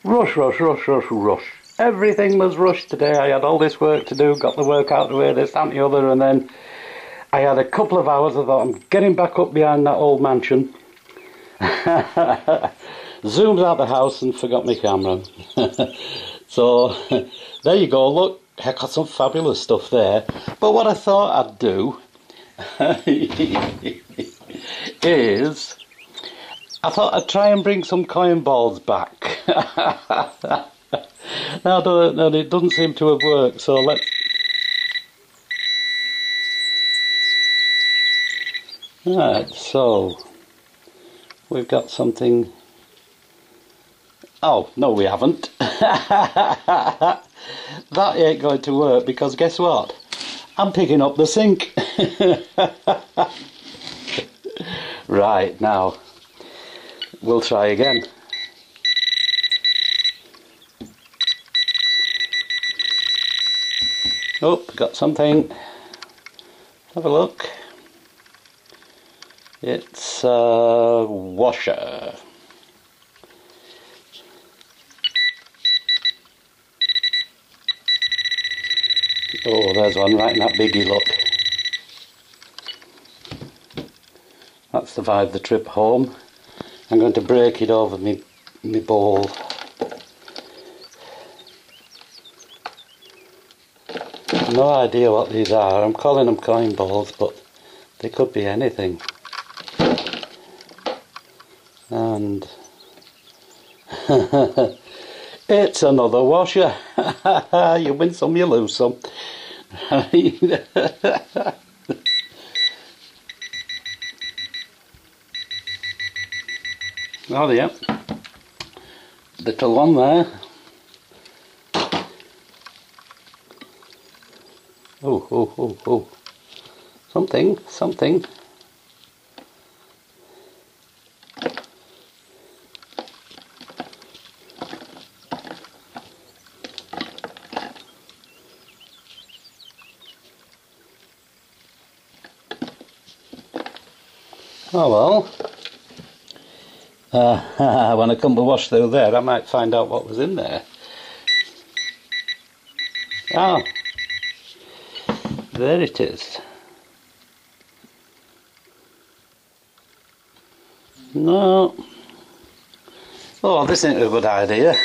Rush, rush, rush, rush, rush. Everything was rushed today. I had all this work to do, got the work out of the way, this, that and the other, and then I had a couple of hours. I thought, I'm getting back up behind that old mansion. Zoomed out the house and forgot my camera. So, there you go. Look, I got some fabulous stuff there. But what I thought I'd do is, I thought I'd try and bring some coin balls back. No, it doesn't seem to have worked, so let's... Right, so we've got something... Oh, no we haven't. That ain't going to work, because guess what? I'm picking up the sink. Right, now we'll try again. Oh, got something. Have a look. It's a washer. Oh, there's one right in that biggie, look. That survived the trip home. I'm going to break it over my bowl. No idea what these are. I'm calling them coin balls, but they could be anything. And it's another washer. You win some, you lose some. Oh yeah, little one there. Oh, something. Oh well, when I come to wash through there I might find out what was in there. Ah, there it is. No. Oh, this ain't a good idea.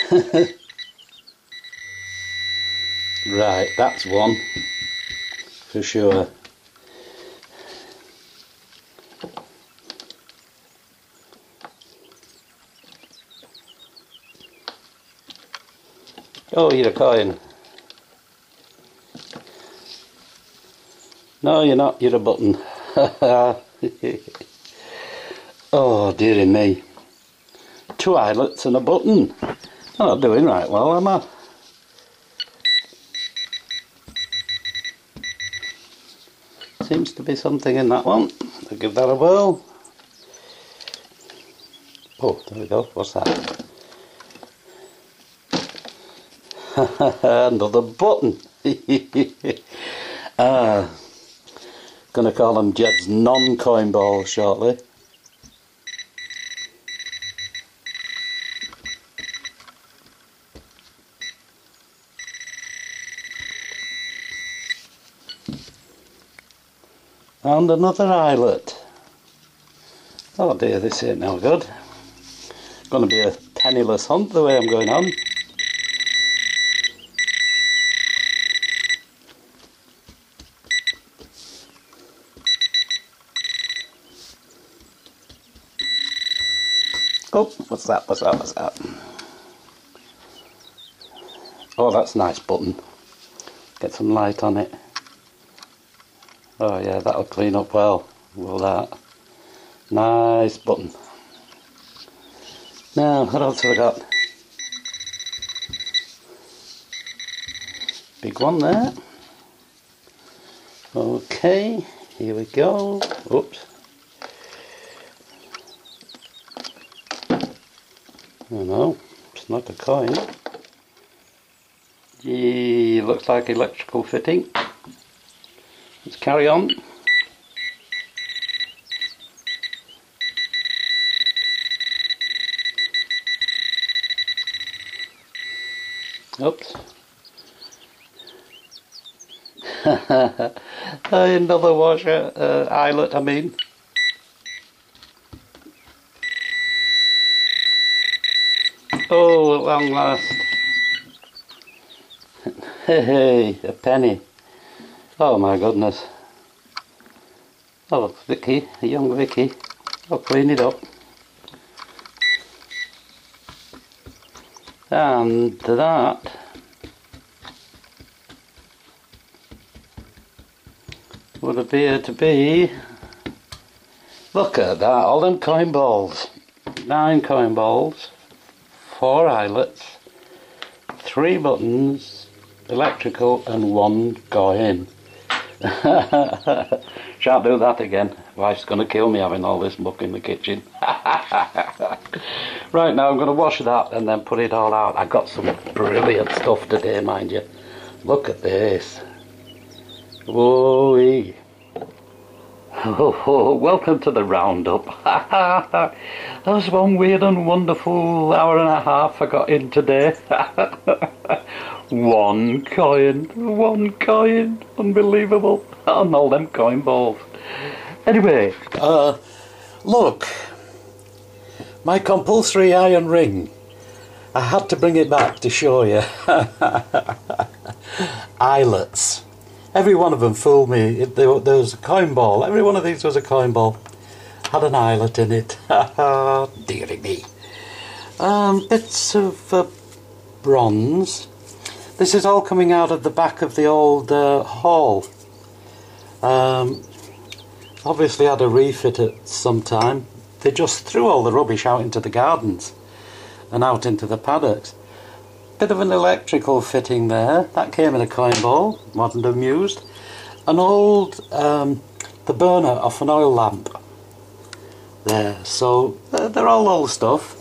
Right, that's one for sure. Oh, you're a coin. No, you're not. You're a button. Oh, dearie me. 2 eyelets and a button. I'm not doing right well, am I? Seems to be something in that one. I'll give that a whirl. Oh, there we go. What's that? Another button. Gonna call them Jed's non-coin balls shortly. And another eyelet. Oh dear, this ain't no good. Gonna be a penniless hunt the way I'm going on. Oh, what's that? Oh, that's a nice button. Get some light on it. Oh yeah, that'll clean up well with that. Nice button. Now, what else have I got? Big one there. Okay, here we go. Oops. Oh no, it's not a coin. Gee, looks like electrical fitting. Let's carry on. Oops. Another washer, eyelet I mean. Oh, at long last. Hey, a penny. Oh my goodness. Oh, Vicky, a young Vicky. I'll clean it up. And that would appear to be, look at that, all them coin balls. 9 coin balls, 4 eyelets, 3 buttons, electrical and 1 coin. Shan't do that again. Wife's going to kill me having all this muck in the kitchen. Right, now I'm going to wash that and then put it all out. I got some brilliant stuff today, mind you. Look at this. Whoa-wee. Oh, welcome to the roundup. That was one weird and wonderful hour and a half I got in today. 1 coin, unbelievable. And all them coin balls. Anyway, look, my compulsory iron ring. I had to bring it back to show you. Eyelets. Every one of them fooled me. There was a coin ball. Every one of these was a coin ball. Had an eyelet in it. Dearie me. Bits of bronze. This is all coming out of the back of the old hall. Obviously had a refit at some time. They just threw all the rubbish out into the gardens and out into the paddocks. Bit of an electrical fitting there. That came in a coin ball, wasn't amused. An old, the burner off an oil lamp there. So they're all old stuff.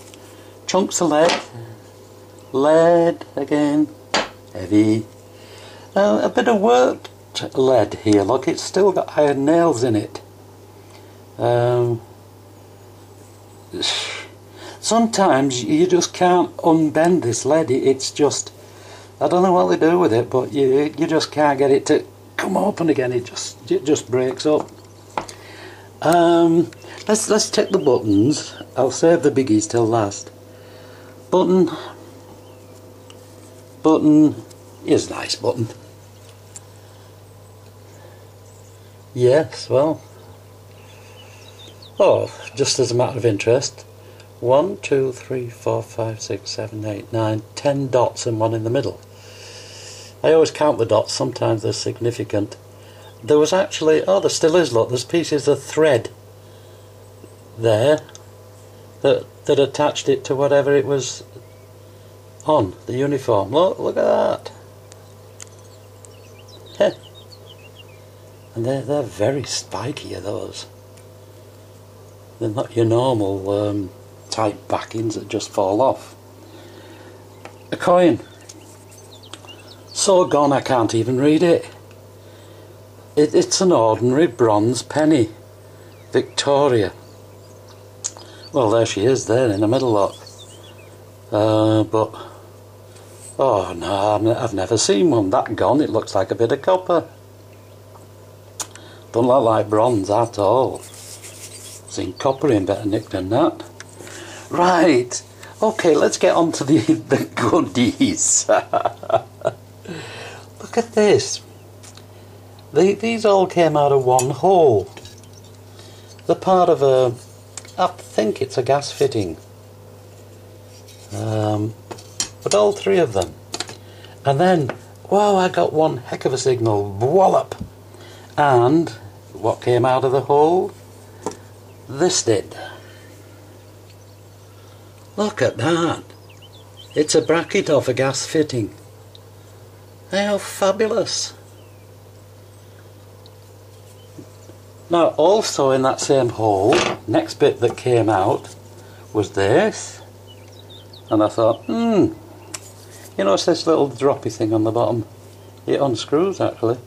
Chunks of lead again, heavy. A bit of worked lead here, look, it's still got iron nails in it. Sometimes you just can't unbend this lead. It's just, I don't know what they do with it, but you just can't get it to come open again. It just breaks up. Let's check the buttons. I'll save the biggies till last. Button. Here's a nice button. Yes, well. Oh, just as a matter of interest. 1, 2, 3, 4, 5, 6, 7, 8, 9, 10 dots and 1 in the middle. I always count the dots, sometimes they're significant. There was actually, oh there still is, look, there's pieces of thread there that attached it to whatever it was on, the uniform. Look at that. Heh. And they're very spiky, are those. They're not your normal tight backings that just fall off. A coin. So gone I can't even read it. It's an ordinary bronze penny. Victoria. Well, there she is there in the middle, look. But oh no, I've never seen one that gone. It looks like a bit of copper. Don't look like bronze at all. Seen copper in better nick than that. Right, okay, let's get on to the goodies. Look at this. These all came out of one hole. They're part of a, I think it's a gas fitting. But all 3 of them. And then, wow, I got one heck of a signal. Wallop! And what came out of the hole? This did. Look at that. It's a bracket off a gas fitting. How fabulous. Now also in that same hole, next bit that came out was this. And I thought, you know, it's this little droppy thing on the bottom. It unscrews actually.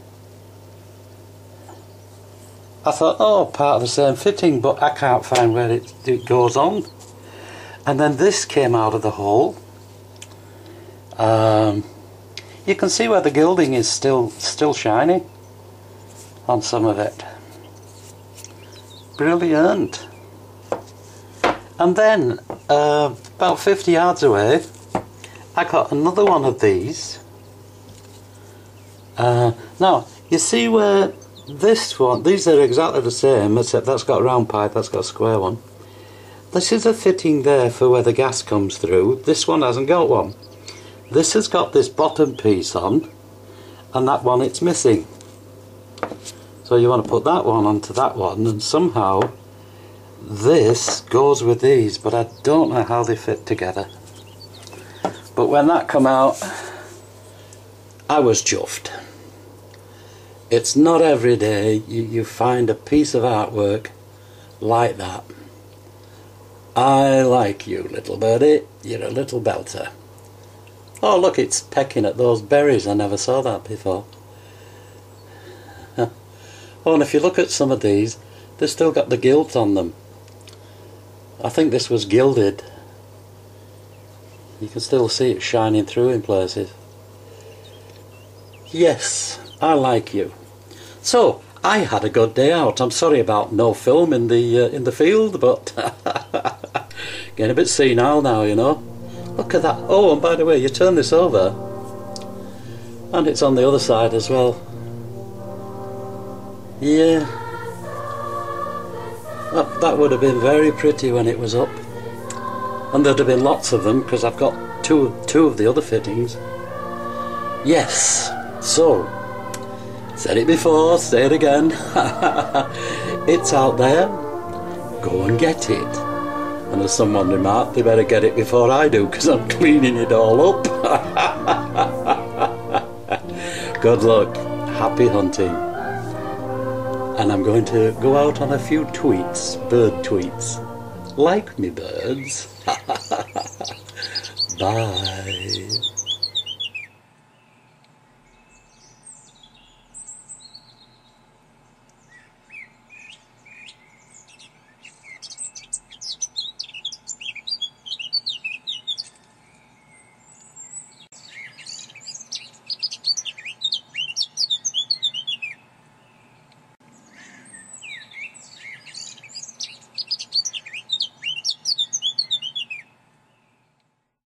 I thought, oh, part of the same fitting, but I can't find where it goes on. And then this came out of the hole. You can see where the gilding is still shiny on some of it. Brilliant. And then about 50 yards away I got another one of these. Now you see where this one, these are exactly the same except that's got a round pipe, that's got a square one. This is a fitting there for where the gas comes through. This one hasn't got one. This has got this bottom piece on, and that one it's missing. So you want to put that one onto that one, and somehow this goes with these, but I don't know how they fit together. But when that come out, I was chuffed. It's not every day you find a piece of artwork like that. I like you, little birdie. You're a little belter. Oh look, it's pecking at those berries. I never saw that before. Oh, and if you look at some of these, they've still got the gilt on them. I think this was gilded. You can still see it shining through in places. Yes, I like you. So, I had a good day out. I'm sorry about no film in the field, but getting a bit senile now, you know. Look at that. Oh, and by the way, you turn this over, and it's on the other side as well. Yeah, that would have been very pretty when it was up, and there'd have been lots of them because I've got two of the other fittings. Yes, so said it before, say it again. It's out there. Go and get it. And as someone remarked, they better get it before I do because I'm cleaning it all up. Good luck. Happy hunting. And I'm going to go out on a few tweets, bird tweets. Like me birds. Bye.